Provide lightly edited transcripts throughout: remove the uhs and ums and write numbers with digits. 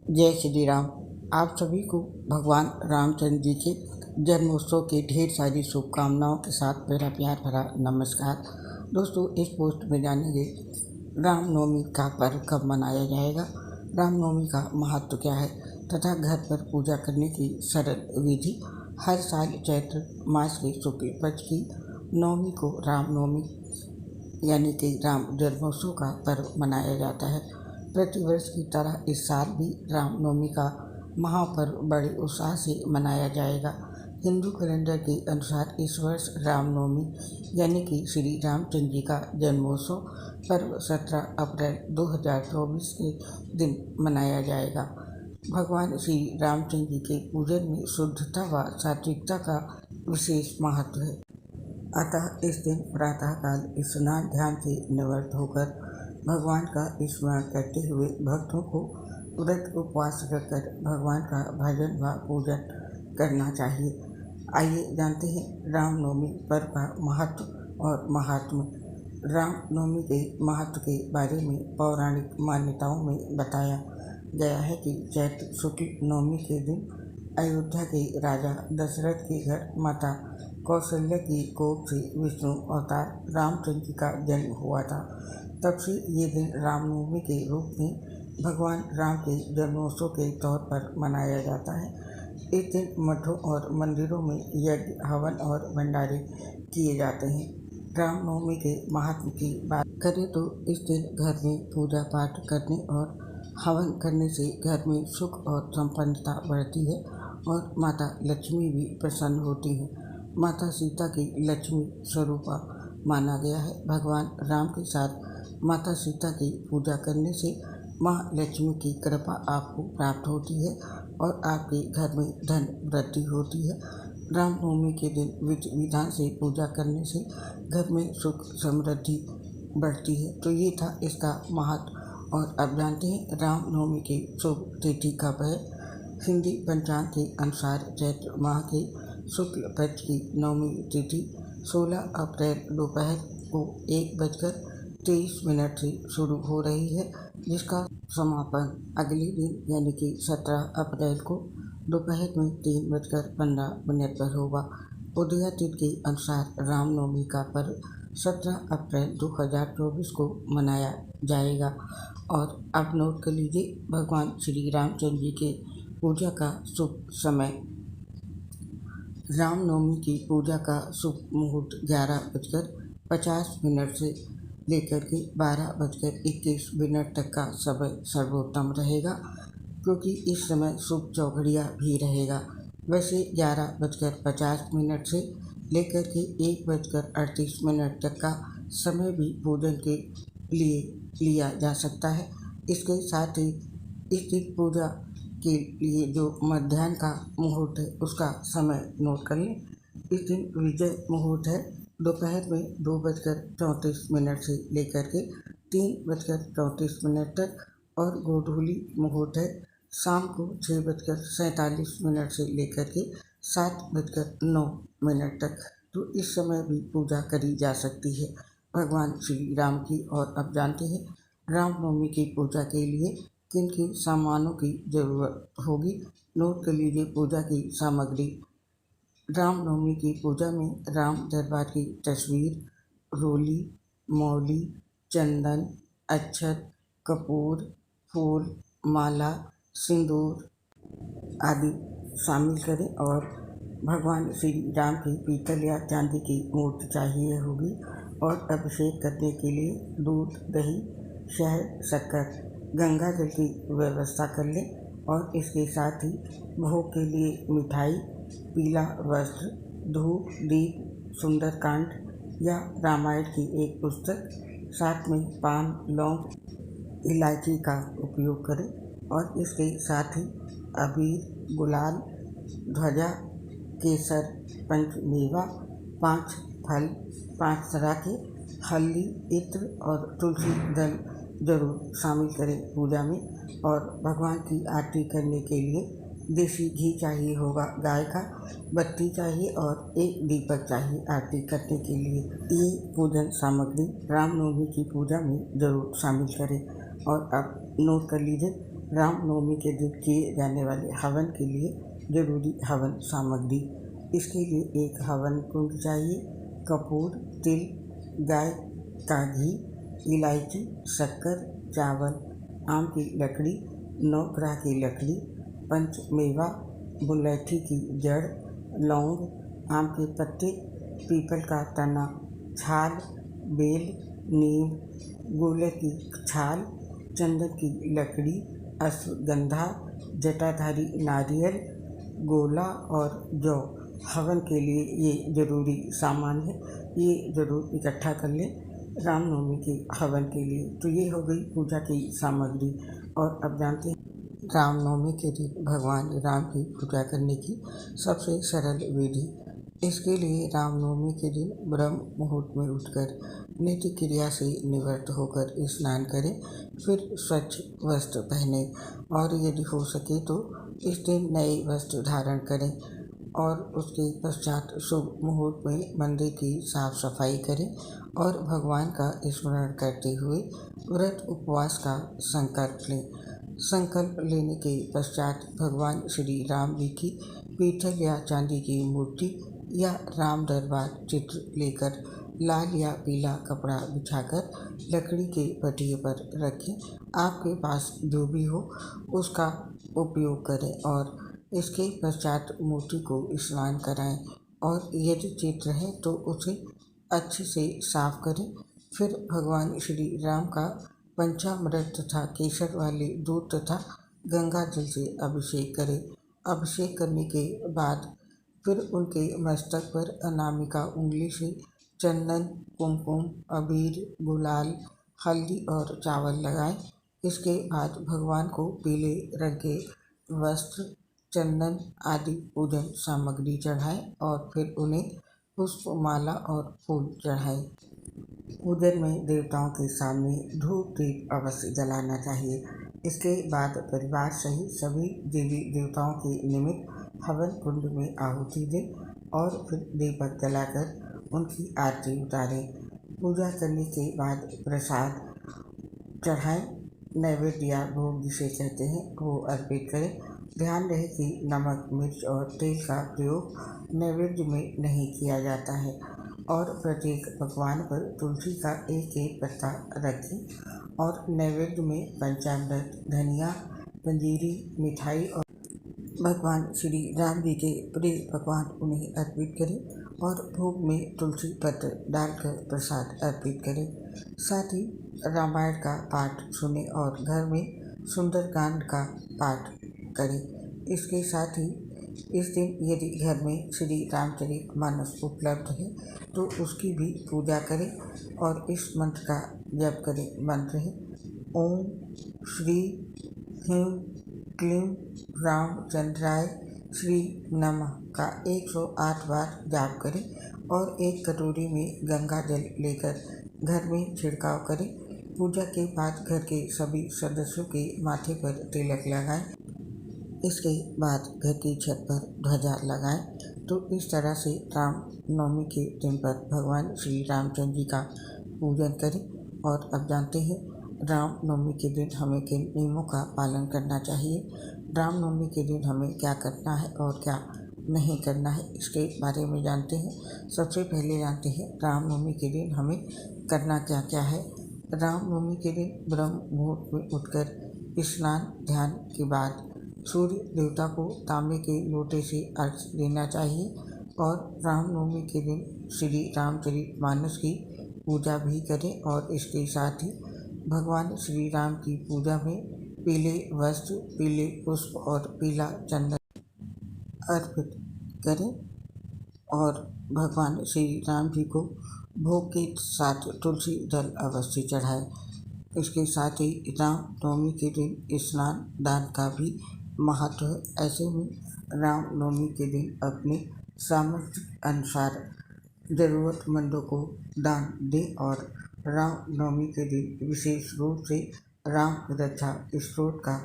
जय श्री राम। आप सभी को भगवान रामचंद्र जी के जन्मोत्सव की ढेर सारी शुभकामनाओं के साथ मेरा प्यार भरा नमस्कार। दोस्तों, इस पोस्ट में जानेंगे रामनवमी का पर्व कब मनाया जाएगा, रामनवमी का महत्व क्या है तथा घर पर पूजा करने की सरल विधि। हर साल चैत्र मास के शुक्ल पक्ष की नवमी को रामनवमी यानी कि राम जन्मोत्सव का पर्व मनाया जाता है। प्रतिवर्ष की तरह इस साल भी रामनवमी का महापर्व बड़े उत्साह से मनाया जाएगा। हिंदू कैलेंडर के अनुसार इस वर्ष रामनवमी यानी कि श्री रामचंद्र जी का जन्मोत्सव पर्व 17 अप्रैल 2024 के दिन मनाया जाएगा। भगवान श्री रामचंद्र जी के पूजन में शुद्धता व सात्विकता का विशेष महत्व है। अतः इस दिन प्रातःकाल स्नान ध्यान से निवृत्त होकर भगवान का स्मरण करते हुए भक्तों को व्रत उपवास रखकर भगवान का भजन व पूजन करना चाहिए। आइए जानते हैं रामनवमी पर्व का महत्व और महात्म्य। रामनवमी के महत्व के बारे में पौराणिक मान्यताओं में बताया गया है कि चैत्र शुक्ल नवमी के दिन अयोध्या के राजा दशरथ के घर माता कौशल्या की कोख से विष्णु अवतार रामचंद्र जी का जन्म हुआ था। तब से ये दिन रामनवमी के रूप में भगवान राम के जन्मोत्सव के तौर पर मनाया जाता है। इस दिन मठों और मंदिरों में यज्ञ, हवन और भंडारे किए जाते हैं। रामनवमी के महात्म की बात करें तो इस दिन घर में पूजा पाठ करने और हवन करने से घर में सुख और संपन्नता बढ़ती है और माता लक्ष्मी भी प्रसन्न होती है। माता सीता की लक्ष्मी स्वरूपा माना गया है। भगवान राम के साथ माता सीता की पूजा करने से माँ लक्ष्मी की कृपा आपको प्राप्त होती है और आपके घर में धन वृद्धि होती है। रामनवमी के दिन विधि विधान से पूजा करने से घर में सुख समृद्धि बढ़ती है। तो ये था इसका महत्व। और अब जानते हैं रामनवमी की शुभ तिथि कब है। हिंदी पंचांग के अनुसार चैत्र माह के शुक्ल पक्ष की नवमी तिथि 16 अप्रैल दोपहर को 1:23 से शुरू हो रही है, जिसका समापन अगले दिन यानी कि 17 अप्रैल को दोपहर में 3:15 पर होगा। उदय तिथि के अनुसार रामनवमी का पर्व 17 अप्रैल 2024 को मनाया जाएगा। और अब नोट कर लीजिए भगवान श्री रामचंद्र जी के पूजा का शुभ समय। रामनवमी की पूजा का शुभ मुहूर्त 11:50 से लेकर के 12:21 तक का समय सर्वोत्तम रहेगा, क्योंकि इस समय शुभ चौघड़िया भी रहेगा। वैसे 11:50 से लेकर के 1:38 तक का समय भी पूजन के लिए लिया जा सकता है। इसके साथ ही इस दिन पूजा के लिए जो मध्याह्न का मुहूर्त है उसका समय नोट कर लें। इस दिन विजय मुहूर्त है दोपहर में 2:34 से लेकर के 3:34 तक और गोधूली मुहूर्त है शाम को 6:47 से लेकर के 7:09 तक। तो इस समय भी पूजा करी जा सकती है भगवान श्री राम की। और अब जानते हैं रामनवमी की पूजा के लिए किन किन सामानों की जरूरत होगी। नोट कर लीजिए पूजा की सामग्री। रामनवमी की पूजा में राम दरबार की तस्वीर, रोली, मौली, चंदन, अक्षत, कपूर, फूल, माला, सिंदूर आदि शामिल करें। और भगवान श्री राम की पीतल या चांदी की मूर्ति चाहिए होगी। और अभिषेक करने के लिए दूध, दही, शहद, शक्कर, गंगा जल की व्यवस्था कर लें। और इसके साथ ही भोग के लिए मिठाई, पीला वस्त्र, धूप, दीप, सुंदरकांड या रामायण की एक पुस्तक, साथ में पान, लौंग, इलायची का उपयोग करें। और इसके साथ ही अबीर, गुलाल, ध्वजा, केसर, पंचमेवा, 5 फल, 5 तरह के, हल्दी, इत्र और तुलसी दल जरूर शामिल करें पूजा में। और भगवान की आरती करने के लिए देसी घी चाहिए होगा गाय का, बत्ती चाहिए और एक दीपक चाहिए आरती करने के लिए। ये पूजन सामग्री रामनवमी की पूजा में जरूर शामिल करें। और अब नोट कर लीजिए रामनवमी के दिन किए जाने वाले हवन के लिए जरूरी हवन सामग्री। इसके लिए एक हवन कुंड चाहिए, कपूर, तिल, गाय का घी, इलायची, शक्कर, चावल, आम की लकड़ी, नौग्रह की लकड़ी, पंचमेवा, बुलैठी की जड़, लौंग, आम के पत्ते, पीपल का तना, छाल, बेल, नीम, गोले की छाल, चंदन की लकड़ी, अश्वगंधा, जटाधारी नारियल, गोला और जौ। हवन के लिए ये जरूरी सामान है, ये ज़रूर इकट्ठा कर लें रामनवमी के हवन के लिए। तो ये हो गई पूजा की सामग्री। और अब जानते हैं रामनवमी के दिन भगवान राम की पूजा करने की सबसे सरल विधि। इसके लिए रामनवमी के दिन ब्रह्म मुहूर्त में उठकर नित्य क्रिया से निवृत्त होकर स्नान करें, फिर स्वच्छ वस्त्र पहने और यदि हो सके तो इस दिन नए वस्त्र धारण करें और उसके पश्चात शुभ मुहूर्त में मंदिर की साफ सफाई करें और भगवान का स्मरण करते हुए व्रत उपवास का संकल्प लें। संकल्प लेने के पश्चात भगवान श्री राम जी की पीतल या चांदी की मूर्ति या राम दरबार चित्र लेकर लाल या पीला कपड़ा बिछाकर लकड़ी के पटिये पर रखें। आपके पास जो भी हो उसका उपयोग करें और इसके पश्चात मूर्ति को स्नान कराएं और यदि चित्र है तो उसे अच्छे से साफ करें। फिर भगवान श्री राम का पंचामृत तथा केसर वाले दूध तथा गंगा जल से अभिषेक करें। अभिषेक करने के बाद फिर उनके मस्तक पर अनामिका उंगली से चंदन, कुमकुम, अबीर, गुलाल, हल्दी और चावल लगाएं। इसके बाद भगवान को पीले रंग के वस्त्र, चंदन आदि पूजन सामग्री चढ़ाएं और फिर उन्हें पुष्प, माला और फूल चढ़ाएं। पूजन में देवताओं के सामने धूप दीप अवश्य जलाना चाहिए। इसके बाद परिवार सहित सभी देवी देवताओं के निमित्त हवन कुंड में आहुति दें और फिर दीपक जलाकर उनकी आरती उतारें। पूजा करने के बाद प्रसाद चढ़ाएं, नैवेद्य या भोग जिसे कहते हैं वो अर्पित करें। ध्यान रहे कि नमक, मिर्च और तेल का प्रयोग नैवेद्य में नहीं किया जाता है और प्रत्येक पकवान पर तुलसी का एक एक पत्ता रखें और नैवेद्य में पंचामृत, धनिया, पंजीरी, मिठाई और भगवान श्री राम जी के प्रिय पकवान उन्हें अर्पित करें और भोग में तुलसी पत्र डालकर प्रसाद अर्पित करें। साथ ही रामायण का पाठ सुने और घर में सुंदरकांड का पाठ करें। इसके साथ ही इस दिन यदि घर में श्री रामचरितमानस उपलब्ध है तो उसकी भी पूजा करें और इस मंत्र का जप करें। मंत्र है ओम श्री ह्रीं क्लीं रामचंद्राय श्री नमः का 108 बार जाप करें और एक कटोरी में गंगा जल लेकर घर में छिड़काव करें। पूजा के बाद घर के सभी सदस्यों के माथे पर तिलक लगाएं। इसके बाद घर की छत पर ध्वजा लगाएं। तो इस तरह से रामनवमी के दिन पर भगवान श्री रामचंद्र जी का पूजन करें। और अब जानते हैं रामनवमी के दिन हमें किन नियमों का पालन करना चाहिए, रामनवमी के दिन हमें क्या करना है और क्या नहीं करना है, इसके बारे में जानते हैं। सबसे पहले जानते हैं रामनवमी के दिन हमें करना क्या क्या है। रामनवमी के दिन ब्रह्म मुहूर्त में उठकर स्नान ध्यान के बाद सूर्य देवता को तांबे के लोटे से अर्घ्य देना चाहिए और रामनवमी के दिन श्री रामचरितमानस की पूजा भी करें और इसके साथ ही भगवान श्री राम की पूजा में पीले वस्त्र, पीले पुष्प और पीला चंदन अर्पित करें और भगवान श्री राम जी को भोग के साथ तुलसी जल अवश्य चढ़ाएं। इसके साथ ही रामनवमी के दिन स्नान दान का भी महत्व है। ऐसे में रामनवमी के दिन अपने सामर्थ्य अनुसार ज़रूरतमंदों को दान दें और रामनवमी के दिन विशेष रूप से राम रक्षा स्तोत्र का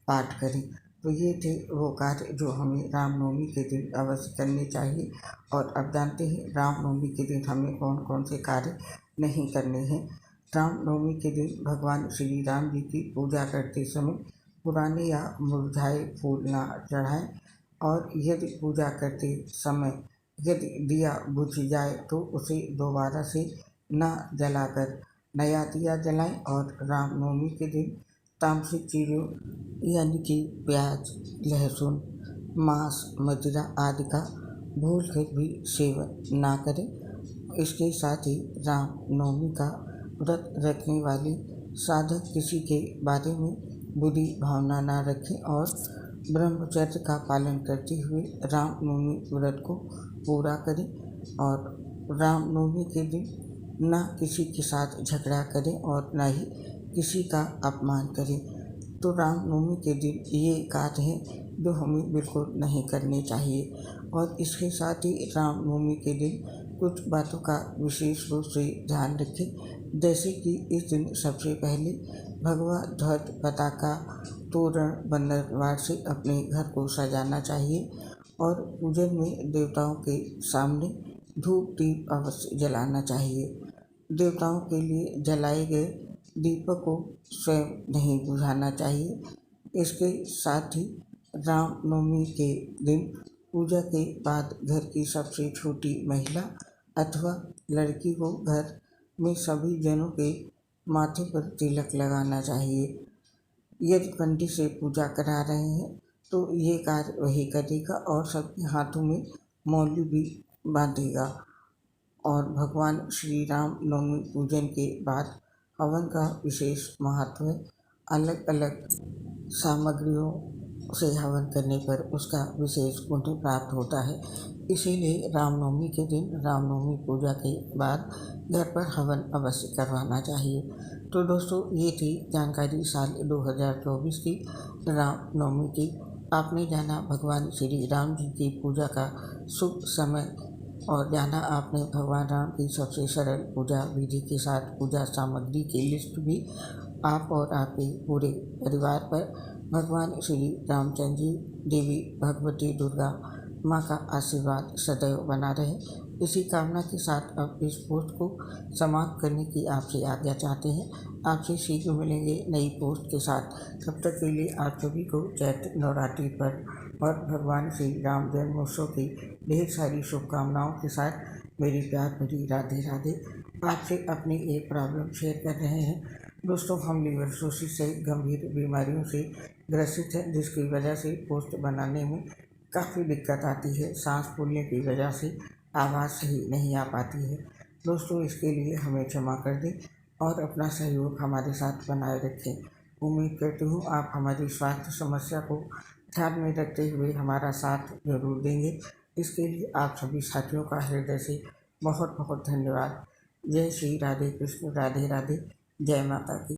पाठ करें। तो ये थे वो कार्य जो हमें रामनवमी के दिन अवश्य करने चाहिए। और अब जानते हैं रामनवमी के दिन हमें कौन कौन से कार्य नहीं करने हैं। रामनवमी के दिन भगवान श्री राम जी की पूजा करते समय पुराने या मुरझाए फूल न चढ़ाएं। और यदि पूजा करते समय यदि दिया बुझ जाए तो उसे दोबारा से न जलाकर नया दिया जलाएं। और रामनवमी के दिन तामसिक चीज़ों यानी कि प्याज, लहसुन, मांस, मदिरा आदि का भूल कर भी सेवन ना करें। इसके साथ ही रामनवमी का व्रत रखने वाले साधक किसी के बारे में बुरी भावना ना रखें और ब्रह्मचर्य का पालन करते हुए रामनवमी व्रत को पूरा करें। और रामनवमी के दिन ना किसी के साथ झगड़ा करें और ना ही किसी का अपमान करें। तो रामनवमी के दिन ये कार्य हैं जो हमें बिल्कुल नहीं करने चाहिए। और इसके साथ ही रामनवमी के दिन कुछ बातों का विशेष रूप से ध्यान रखें, जैसे कि इस दिन सबसे पहले भगवा ध्वज, पताका, तोरण, बंदरवार से अपने घर को सजाना चाहिए। और पूजन में देवताओं के सामने धूप दीप अवश्य जलाना चाहिए। देवताओं के लिए जलाए गए दीपक को स्वयं नहीं बुझाना चाहिए। इसके साथ ही रामनवमी के दिन पूजा के बाद घर की सबसे छोटी महिला अथवा लड़की को घर में सभी जनों के माथे पर तिलक लगाना चाहिए। यदि पंडित से पूजा करा रहे हैं तो ये कार्य वही करेगा और सबके हाथों में मौली भी बांधेगा। और भगवान श्री राम नवमी पूजन के बाद हवन का विशेष महत्व है। अलग अलग सामग्रियों से हवन करने पर उसका विशेष पुण्य प्राप्त होता है। इसीलिए रामनवमी के दिन रामनवमी पूजा के बाद घर पर हवन अवश्य करवाना चाहिए। तो दोस्तों, ये थी जानकारी साल 2024 की रामनवमी की। आपने जाना भगवान श्री राम जी की पूजा का शुभ समय और जाना आपने भगवान राम की सबसे सरल पूजा विधि के साथ पूजा सामग्री की लिस्ट भी। आप और आपके पूरे परिवार पर भगवान श्री रामचंद्र जी, देवी भगवती दुर्गा माँ का आशीर्वाद सदैव बना रहे। इसी कामना के साथ अब इस पोस्ट को समाप्त करने की आपसे आज्ञा चाहते हैं। आपसे शीघ्र मिलेंगे नई पोस्ट के साथ। तब तक के लिए आप सभी को चैत्र नवरात्रि पर और भगवान श्री राम जन्मोत्सव की ढेर सारी शुभकामनाओं के साथ मेरी प्यार भरी राधे राधे। आपसे अपनी एक प्रॉब्लम शेयर कर रहे हैं। दोस्तों, हम लीवर सिरोसिस से गंभीर बीमारियों से ग्रसित हैं, जिसकी वजह से पोस्ट बनाने में काफ़ी दिक्कत आती है। सांस फूलने की वजह से आवाज़ सही नहीं आ पाती है। दोस्तों, इसके लिए हमें क्षमा कर दें और अपना सहयोग हमारे साथ बनाए रखें। उम्मीद करती हूँ आप हमारी स्वास्थ्य समस्या को ध्यान में रखते हुए हमारा साथ जरूर देंगे। इसके लिए आप सभी साथियों का हृदय से बहुत बहुत धन्यवाद। जय श्री राधे कृष्ण, राधे राधे, जय माता की।